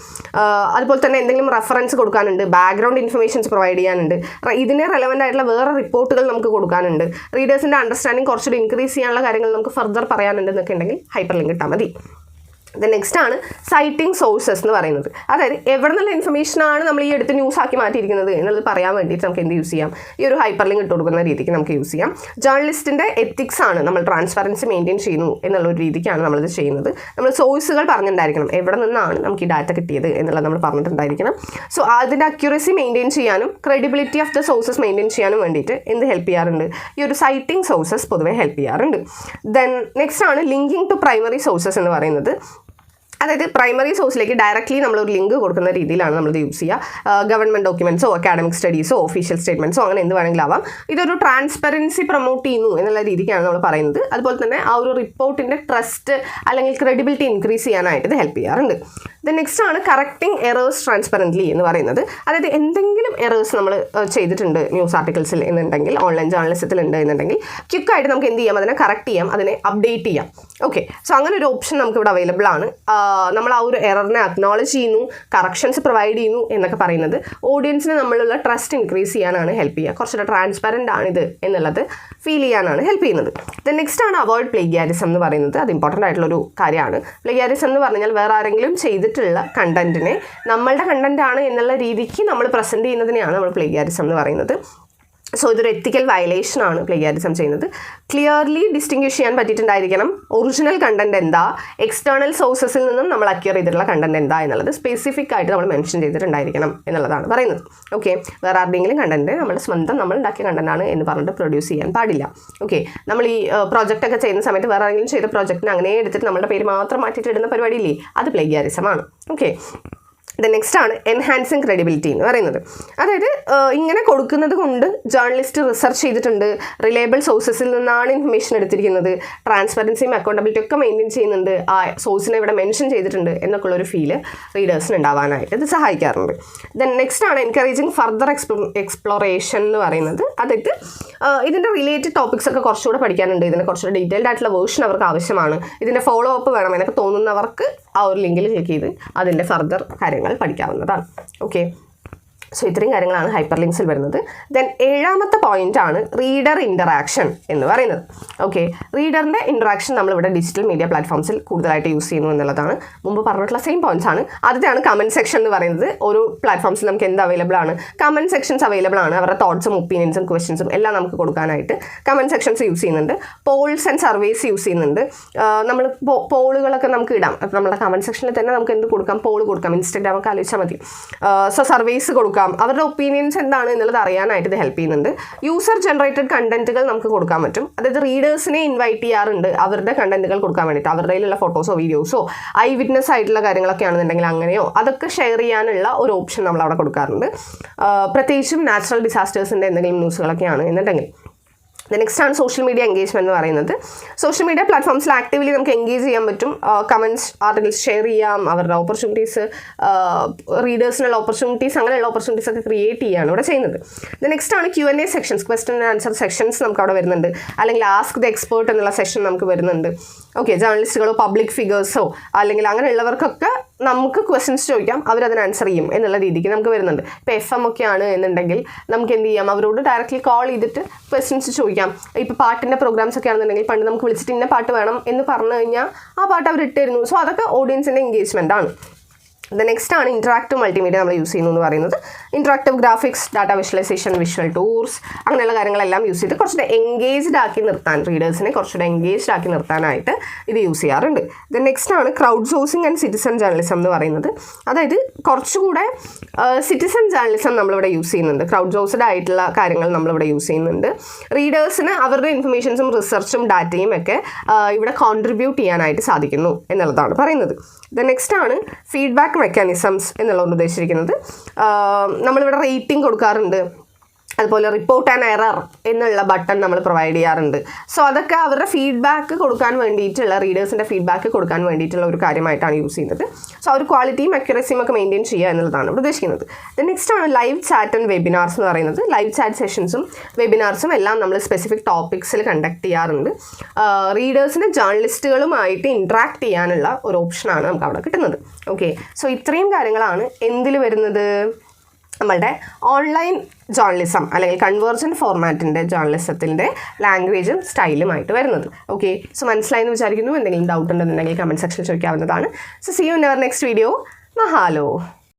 അതുപോലെ തന്നെ എന്തെങ്കിലും റെഫറൻസ് കൊടുക്കാനുണ്ട്, ബാക്ക്ഗ്രൗണ്ട് ഇൻഫർമേഷൻസ് പ്രൊവൈഡ് ചെയ്യാനുണ്ട്, ഇതിനെ റെലവൻ്റ് ആയിട്ടുള്ള വേറെ റിപ്പോർട്ടുകൾ നമുക്ക് കൊടുക്കാനുണ്ട്, റീഡേഴ്സിൻ്റെ അണ്ടർസ്റ്റാൻഡിങ് കുറച്ചുകൂടി ഇൻക്രീസ് ചെയ്യാനുള്ള കാര്യങ്ങൾ നമുക്ക് ഫർദർ പറയാനുണ്ട് എന്നൊക്കെ ഉണ്ടെങ്കിൽ ഹൈപ്പർ ലിങ്ക് ഇട്ടാൽ മതി. നെക്സ്റ്റ് ആണ് സൈറ്റിംഗ് സോഴ്സസ് എന്ന് പറയുന്നത്. അതായത് എവിടെ നിന്നുള്ള ഇൻഫർമേഷനാണ് നമ്മൾ ഈ എടുത്ത് ന്യൂസ് ആക്കി മാറ്റിയിരിക്കുന്നത് എന്നുള്ളത് പറയാൻ വേണ്ടിയിട്ട് നമുക്ക് എന്ത് യൂസ് ചെയ്യാം, ഈ ഒരു ഹൈപ്പർ ലിങ്ക് ഇട്ട് കൊടുക്കുന്ന രീതിക്ക് നമുക്ക് യൂസ് ചെയ്യാം. ജേർണലിസ്റ്റിൻ്റെ എത്തിക്സ് ആണ്, നമ്മൾ ട്രാൻസ്പെറൻസി മെയിൻറ്റെയിൻ ചെയ്യുന്നു എന്നുള്ളൊരു രീതിക്കാണ് നമ്മളിത് ചെയ്യുന്നത്. നമ്മൾ സോഴ്സുകൾ പറഞ്ഞിട്ടുണ്ടായിരിക്കണം, എവിടെ നിന്നാണ് നമുക്ക് ഈ ഡാറ്റ കിട്ടിയത് എന്നുള്ളത് നമ്മൾ പറഞ്ഞിട്ടുണ്ടായിരിക്കണം. സോ അതിൻ്റെ അക്യുറസി മെയിൻറ്റെയിൻ ചെയ്യാനും credibility of the sources maintain ചെയ്യാനും വേണ്ടിയിട്ട് എന്ത് ഹെൽപ്പ് ചെയ്യാറുണ്ട്, ഈ ഒരു സൈറ്റിംഗ് സോഴ്സസ് പൊതുവെ ഹെൽപ്പ് ചെയ്യാറുണ്ട്. ദെൻ നെക്സ്റ്റ് ആണ് ലിങ്കിങ് ടു പ്രൈമറി സോഴ്സസ് എന്ന് പറയുന്നത്. അതായത് പ്രൈമറി സോഴ്സിലേക്ക് ഡയറക്റ്റ്ലി നമ്മളൊരു ലിങ്ക് കൊടുക്കുന്ന രീതിയിലാണ് നമ്മളിത് യൂസ് ചെയ്യുക. ഗവൺമെൻറ് ഡോക്യുമെൻറ്റ്സോ അക്കാഡമിക് സ്റ്റഡീസോ ഒഫീഷ്യൽ സ്റ്റേറ്റ്മെൻറ്റ്സോ അങ്ങനെ എന്ത് വേണമെങ്കിലും ആവാം. ഇതൊരു ട്രാൻസ്പെറൻസി പ്രൊമോട്ട് ചെയ്യുന്നു എന്നുള്ള രീതിക്കാണ് നമ്മൾ പറയുന്നത്. അതുപോലെ തന്നെ ആ ഒരു റിപ്പോർട്ടിൻ്റെ ട്രസ്റ്റ് അല്ലെങ്കിൽ ക്രെഡിബിലിറ്റി ഇൻക്രീസ് ചെയ്യാനായിട്ട് ഇത് ഹെൽപ്പ് ചെയ്യാറുണ്ട്. ദെൻ നെക്സ്റ്റ് ആണ് കറക്റ്റിംഗ് എറേഴ്സ് ട്രാൻസ്പെറൻ്റ്ലി എന്ന് പറയുന്നത്. അതായത് എന്തെങ്കിലും എറേഴ്സ് നമ്മൾ ചെയ്തിട്ടുണ്ട് ന്യൂസ് ആർട്ടിക്കിൾസിൽ എന്നുണ്ടെങ്കിൽ, ഓൺലൈൻ ജേർണലിസത്തിൽ ഉണ്ട് എന്നുണ്ടെങ്കിൽ ക്വിക്കായിട്ട് നമുക്ക് എന്ത് ചെയ്യാം, അതിനെ കറക്റ്റ് ചെയ്യാം, അതിനെ അപ്ഡേറ്റ് ചെയ്യാം. ഓക്കെ, സോ അങ്ങനെ ഒരു ഓപ്ഷൻ നമുക്ക് ഇവിടെ അവൈലബിൾ ആണ്. നമ്മൾ ആ ഒരു എററിനെ അക്നോളജ് ചെയ്യുന്നു, കറക്ഷൻസ് പ്രൊവൈഡ് ചെയ്യുന്നു എന്നൊക്കെ പറയുന്നത് ഓഡിയൻസിന് നമ്മളുള്ള ട്രസ്റ്റ് ഇൻക്രീസ് ചെയ്യാനാണ് ഹെൽപ്പ് ചെയ്യുക. കുറച്ചുകൂടെ ട്രാൻസ്പെറൻ്റ് ആണിത് എന്നുള്ളത് ഫീൽ ചെയ്യാനാണ് ഹെൽപ്പ് ചെയ്യുന്നത്. ദെൻ നെക്സ്റ്റ് ആണ് അവോയ്ഡ് പ്ലേഗിയാരിസം എന്ന് പറയുന്നത്. അത് ഇമ്പോർട്ടൻ്റ് ആയിട്ടുള്ളൊരു കാര്യമാണ്. പ്ലേഗിയാരിസം എന്ന് പറഞ്ഞാൽ വേറെ ആരെങ്കിലും ചെയ്തിട്ടുള്ള കണ്ടന്റിനെ നമ്മളുടെ കണ്ടന്റ് ആണ് എന്നുള്ള രീതിക്ക് നമ്മൾ പ്രസൻറ്റ് ചെയ്യുന്നതിനെയാണ് നമ്മൾ പ്ലേഗിയാരിസം എന്ന് പറയുന്നത്. സോ ഇതൊരു എത്തിക്കൽ വയലേഷനാണ് പ്ലേഗിയാരിസം ചെയ്യുന്നത്. ക്ലിയർലി ഡിസ്റ്റിങ്വിഷ് ചെയ്യാൻ പറ്റിയിട്ടുണ്ടായിരിക്കണം ഒറിജിനൽ കണ്ടന്റ് എന്താ, എക്സ്റ്റേണൽ സോഴ്സസിൽ നിന്നും നമ്മൾ അക്വയർ ചെയ്തിട്ടുള്ള കണ്ടന്റ് എന്താ എന്നുള്ളത് സ്പെസിഫിക് ആയിട്ട് നമ്മൾ മെൻഷൻ ചെയ്തിട്ടുണ്ടായിരിക്കണം എന്നുള്ളതാണ് പറയുന്നത്. ഓക്കെ, വേറെ ആരുടെയെങ്കിലും കണ്ടന്റ് നമ്മൾ സ്വന്തം നമ്മൾ ഉണ്ടാക്കിയ കണ്ടന്റാണ് എന്ന് പറഞ്ഞിട്ട് പ്രൊഡ്യൂസ് ചെയ്യാൻ പാടില്ല. ഓക്കെ, നമ്മൾ ഈ പ്രോജക്റ്റ് ഒക്കെ ചെയ്യുന്ന സമയത്ത് വേറെ ആരെങ്കിലും ചെയ്ത പ്രോജക്റ്റിന് അങ്ങനെ എടുത്തിട്ട് നമ്മുടെ പേര് മാത്രം മാറ്റിയിട്ട് ഇടുന്ന പരിപാടിയില്ലേ, അത് പ്ലേഗിയാരിസമാണ്. ഓക്കെ, നെക്സ്റ്റ് ആണ് എൻഹാൻസിങ് ക്രെഡിബിലിറ്റി എന്ന് പറയുന്നത്. അതായത് ഇങ്ങനെ കൊടുക്കുന്നത് കൊണ്ട് ജേർണലിസ്റ്റ് റിസർച്ച് ചെയ്തിട്ടുണ്ട്, റിലയബിൾ സോഴ്സസിൽ നിന്നാണ് ഇൻഫർമേഷൻ എടുത്തിരിക്കുന്നത്, ട്രാൻസ്പെറൻസിയും അക്കൗണ്ടബിലിറ്റി ഒക്കെ മെയിൻറ്റെയിൻ ചെയ്യുന്നുണ്ട്, ആ സോഴ്സിനെ ഇവിടെ മെൻഷൻ ചെയ്തിട്ടുണ്ട് എന്നൊക്കെയുള്ളൊരു ഫീല് റീഡേഴ്സിന് ഉണ്ടാവാനായിട്ട് ഇത് സഹായിക്കാറുണ്ട്. ദെൻ നെക്സ്റ്റ് ആണ് എൻകറേജിങ് ഫർദർ എക്സ്പ്ലോറേഷൻ എന്ന് പറയുന്നത്. അതായത് ഇതിൻ്റെ റിലേറ്റഡ് ടോപ്പിക്സ് ഒക്കെ കുറച്ചുകൂടെ പഠിക്കാനുണ്ട്, ഇതിൻ്റെ കുറച്ചുകൂടെ ഡീറ്റെയിൽഡ് ആയിട്ടുള്ള വേർഷൻ അവർക്ക് ആവശ്യമാണ്, ഇതിൻ്റെ ഫോളോ അപ്പ് വേണം എന്നൊക്കെ തോന്നുന്നവർക്ക് ആ ഒരു ലിങ്കിൽ ക്ലിക്ക് ചെയ്ത് അതിൻ്റെ ഫർദർ കാര്യങ്ങൾ പഠിക്കാവുന്നതാണ്. ഓക്കെ, സോ ഇത്രയും കാര്യങ്ങളാണ് ഹൈപ്പർ ലിങ്ക്സിൽ വരുന്നത്. ദെൻ 7ാമത്തെ പോയിന്റ് ആണ് റീഡർ ഇൻ്ററാക്ഷൻ എന്ന് പറയുന്നത്. ഓക്കെ, റീഡറിൻ്റെ ഇൻ്ററാക്ഷൻ നമ്മളിവിടെ ഡിജിറ്റൽ മീഡിയ പ്ലാറ്റ്ഫോംസിൽ കൂടുതലായിട്ട് യൂസ് ചെയ്യുന്നു എന്നുള്ളതാണ്. മുമ്പ് പറഞ്ഞിട്ടുള്ള സെയിം പോയിന്റ്സ് ആണ്. ആദ്യത്തെയാണ് കമൻറ്റ് സെക്ഷൻ എന്ന് പറയുന്നത്. ഓരോ പ്ലാറ്റ്ഫോംസിൽ നമുക്ക് എന്ത് അവൈലബിൾ ആണ്, കമൻറ്റ് സെക്ഷൻസ് അവൈലബിൾ ആണ്. അവരുടെ തോട്ട്സും ഒപ്പീനിയൻസും ക്വസ്റ്റ്യൻസും എല്ലാം നമുക്ക് കൊടുക്കാനായിട്ട് കമൻറ്റ് സെക്ഷൻസ് യൂസ് ചെയ്യുന്നുണ്ട്. പോൾസ് ആൻഡ് സർവേസ് യൂസ് ചെയ്യുന്നുണ്ട്. നമ്മൾ പോളുകളൊക്കെ നമുക്ക് ഇടാം. അപ്പോൾ നമ്മുടെ കമൻറ്റ് സെക്ഷനിൽ തന്നെ നമുക്ക് എന്ത് കൊടുക്കാം, പോൾ കൊടുക്കാം. ഇൻസ്റ്റാഗ്രാം ഒക്കെ ആലോചിച്ചാൽ മതി. സോ സർവേസ് കൊടുക്കാം. അവരുടെ ഒപ്പീനിയൻസ് എന്താണ് എന്നുള്ളത് അറിയാനായിട്ട് ഇത് ഹെൽപ്പ് ചെയ്യുന്നുണ്ട്. യൂസർ ജനറേറ്റഡ് കണ്ടന്റുകൾ നമുക്ക് കൊടുക്കാൻ പറ്റും. അതായത് റീഡേഴ്സിനെ ഇൻവൈറ്റ് ചെയ്യാറുണ്ട് അവരുടെ കണ്ടന്റുകൾ കൊടുക്കാൻ വേണ്ടിയിട്ട്. അവരുടെ കയ്യിലുള്ള ഫോട്ടോസോ വീഡിയോസോ ഐ വിറ്റ്നസ് ആയിട്ടുള്ള കാര്യങ്ങളൊക്കെ ആണെന്നുണ്ടെങ്കിൽ അങ്ങനെയോ അതൊക്കെ ഷെയർ ചെയ്യാനുള്ള ഒരു ഓപ്ഷൻ നമ്മൾ അവിടെ കൊടുക്കാറുണ്ട്. പ്രത്യേകിച്ചും നാച്ചുറൽ ഡിസാസ്റ്റേഴ്സിൻ്റെ എന്തെങ്കിലും ന്യൂസുകളൊക്കെയാണ് എന്നുണ്ടെങ്കിൽ. നെക്സ്റ്റ് ആണ് സോഷ്യൽ മീഡിയ എൻഗേജ്മെന്റ് എന്ന് പറയുന്നത്. സോഷ്യൽ മീഡിയ പ്ലാറ്റ്ഫോംസിൽ ആക്റ്റീവ്ലി നമുക്ക് എൻഗേജ് ചെയ്യാൻ പറ്റും. കമൻറ്റ്സ്, ആർട്ടിക്കിൾസ് ഷെയർ ചെയ്യാം. അവരുടെ ഓപ്പർച്യൂണിറ്റീസ്, റീഡേഴ്സിനുള്ള ഓപ്പർച്യൂണിറ്റീസ്, അങ്ങനെയുള്ള ഓപ്പർച്യൂണിറ്റീസ് ഒക്കെ ക്രിയേറ്റ് ചെയ്യുകയാണ് ഇവിടെ ചെയ്യുന്നത്. നെക്സ്റ്റ് ആണ് Q&A sections, question and answer sections നമുക്ക് അവിടെ വരുന്നുണ്ട്. അല്ലെങ്കിൽ ആസ്ക് ദ എക്സ്പേർട്ട് എന്നുള്ള സെഷൻ നമുക്ക് വരുന്നുണ്ട്. ഓക്കെ, ജേർണലിസ്റ്റുകളോ പബ്ലിക് ഫിഗേഴ്സോ അല്ലെങ്കിൽ അങ്ങനെയുള്ളവർക്കൊക്കെ നമുക്ക് ക്വസ്റ്റ്യൻസ് ചോദിക്കാം, അവരതിന് ആൻസർ ചെയ്യും എന്നുള്ള രീതിക്ക് നമുക്ക് വരുന്നുണ്ട്. ഇപ്പോൾ FM ഒക്കെ ആണ് എന്നുണ്ടെങ്കിൽ നമുക്ക് എന്ത് ചെയ്യാം, അവരോട് ഡയറക്റ്റ്ലി കോൾ ചെയ്തിട്ട് ക്വസ്റ്റ്യൻസ് ചോദിക്കാം. ഇപ്പോൾ പാട്ടിൻ്റെ പ്രോഗ്രാംസ് ഒക്കെ ആണെന്നുണ്ടെങ്കിൽ പണ്ട് നമുക്ക് വിളിച്ചിട്ട് ഇന്ന പാട്ട് വേണം എന്ന് പറഞ്ഞു കഴിഞ്ഞാൽ ആ പാട്ട് അവർ ഇട്ടിരുന്നു. സോ അതൊക്കെ ഓഡിയൻസിൻ്റെ എൻഗേജ്മെൻ്റ് ആണ്. നെക്സ്റ്റ് ആണ് ഇൻട്രാക്റ്റീവ് മൾട്ടിമീഡിയ നമ്മൾ യൂസ് ചെയ്യുന്നു എന്ന് പറയുന്നത്. Interactive graphics, data visualisation, visual tours, അങ്ങനെയുള്ള കാര്യങ്ങളെല്ലാം യൂസ് ചെയ്ത് കുറച്ചുകൂടെ എൻഗേജ്ഡ് ആക്കി നിർത്താൻ, റീഡേഴ്സിനെ കുറച്ചുകൂടെ എൻഗേജ്ഡ് ആക്കി നിർത്താനായിട്ട് ഇത് യൂസ് ചെയ്യാറുണ്ട്. നെക്സ്റ്റ് ആണ് crowd sourcing and citizen journalism എന്ന് പറയുന്നത്. അതായത് കുറച്ചുകൂടെ സിറ്റിസൺ ജേർണലിസം നമ്മളിവിടെ യൂസ് ചെയ്യുന്നുണ്ട്. ക്രൗഡ് സോഴ്സ്ഡ് ആയിട്ടുള്ള കാര്യങ്ങൾ നമ്മളിവിടെ യൂസ് ചെയ്യുന്നുണ്ട്. റീഡേഴ്സിന് അവരുടെ ഇൻഫർമേഷൻസും റിസർച്ചും ഡാറ്റയും ഒക്കെ ഇവിടെ കോൺട്രിബ്യൂട്ട് ചെയ്യാനായിട്ട് സാധിക്കുന്നു എന്നുള്ളതാണ് പറയുന്നത്. നെക്സ്റ്റ് ആണ് ഫീഡ്ബാക്ക് മെക്കാനിസംസ് എന്നുള്ളത് ഉദ്ദേശിച്ചിരിക്കുന്നത്. നമ്മളിവിടെ റേറ്റിംഗ് കൊടുക്കാറുണ്ട്. അതുപോലെ റിപ്പോർട്ട് ആൻഡ് എറർ എന്നുള്ള ബട്ടൺ നമ്മൾ പ്രൊവൈഡ് ചെയ്യാറുണ്ട്. സോ അതൊക്കെ അവരുടെ ഫീഡ്ബാക്ക് കൊടുക്കാൻ വേണ്ടിയിട്ടുള്ള, റീഡേഴ്സിൻ്റെ ഫീഡ്ബാക്ക് കൊടുക്കാൻ വേണ്ടിയിട്ടുള്ള ഒരു കാര്യമായിട്ടാണ് യൂസ് ചെയ്യുന്നത്. സോ അവർ ക്വാളിറ്റിയും അക്യുറസിയും ഒക്കെ മെയിൻറ്റെയിൻ ചെയ്യുക എന്നുള്ളതാണ് ഇവിടെ ഉദ്ദേശിക്കുന്നത്. നെക്സ്റ്റ് ആണ് ലൈവ് ചാറ്റ് ആൻഡ് വെബിനാർസ് എന്ന് പറയുന്നത്. ലൈവ് ചാറ്റ് സെഷൻസും വെബിനാർസും എല്ലാം നമ്മൾ സ്പെസിഫിക് ടോപ്പിക്സിൽ കണ്ടക്ട് ചെയ്യാറുണ്ട്. റീഡേഴ്സിന് ജേർണലിസ്റ്റുകളുമായിട്ട് ഇൻട്രാക്ട് ചെയ്യാനുള്ള ഒരു ഓപ്ഷനാണ് നമുക്ക് അവിടെ കിട്ടുന്നത്. ഓക്കെ, സോ ഇത്രയും കാര്യങ്ങളാണ് എന്തിൽ വരുന്നത്, നമ്മളുടെ ഓൺലൈൻ ജേർണലിസം അല്ലെങ്കിൽ കൺവേർജൻറ്റ് ഫോർമാറ്റിൻ്റെ ജേർണലിസത്തിൻ്റെ ലാംഗ്വേജും സ്റ്റൈലുമായിട്ട് വരുന്നത്. ഓക്കെ, സോ മനസ്സിലായെന്ന് വിചാരിക്കുന്നു. എന്തെങ്കിലും ഡൗട്ട് ഉണ്ടെന്നുണ്ടെങ്കിൽ കമൻറ്റ് സെക്ഷനിൽ ചോദിക്കാവുന്നതാണ്. So see you in our next video. മഹാലോ.